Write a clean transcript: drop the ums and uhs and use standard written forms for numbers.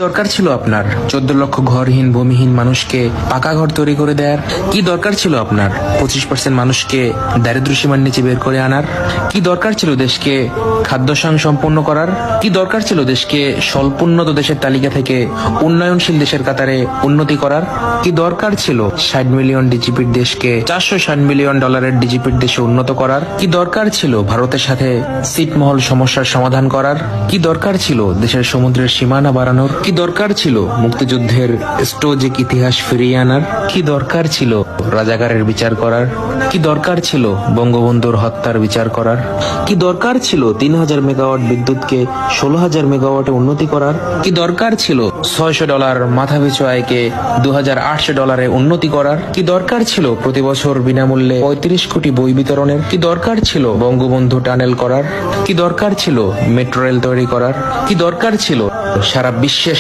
দরকার ছিল আপনার 14 লক্ষ ঘরহীন ভূমিহীন মানুষকে পাকা ঘর তৈরি করে দেওয়ার? কি দরকার ছিল আপনার 25% মানুষকে দারিদ্র্য সীমার নিচে বের করে আনার? কি দরকার ছিল দেশকে খাদ্যসাং সম্পন্ন করার? কি দরকার ছিল দেশকে স্বল্পোন্নত দেশের তালিকা থেকে উন্নয়নশীল দেশের কাতারে উন্নতি করার? কি দরকার ছিল 60 মিলিয়ন ডিজিপির দেশকে 460 মিলিয়ন ডলারের ডিজিপির দেশে উন্নত করার? কি দরকার ছিল ভারতের সাথে ছিটমহল সমস্যার সমাধান করার? কি দরকার ছিল দেশের সমুদ্রের সীমানা বাড়ানোর? কি দরকার ছিল মুক্তিযুদ্ধের স্টোজিক ইতিহাস ফিরিয়ে আনার? কি দরকার ছিল রাজাকারের বিচার করার? কি দরকার ছিল বঙ্গবন্ধুর হত্যার বিচার করার? কি দরকার ছিল 3000 মেগাওয়াট বিদ্যুৎকে 16,000 মেগাওয়াটে উন্নতি করার? কি দরকার ছিল $600 মাথাপিছু আয়কে 2800 ডলারে উন্নতি করার? কি দরকার ছিল প্রতি বছর বিনামূল্যে 35 কোটি বই বিতরণের? কি দরকার ছিল বঙ্গবন্ধু টানেল করার? কি দরকার ছিল মেট্রো রেল তৈরি করার? কি দরকার ছিল সারা বিশ্বে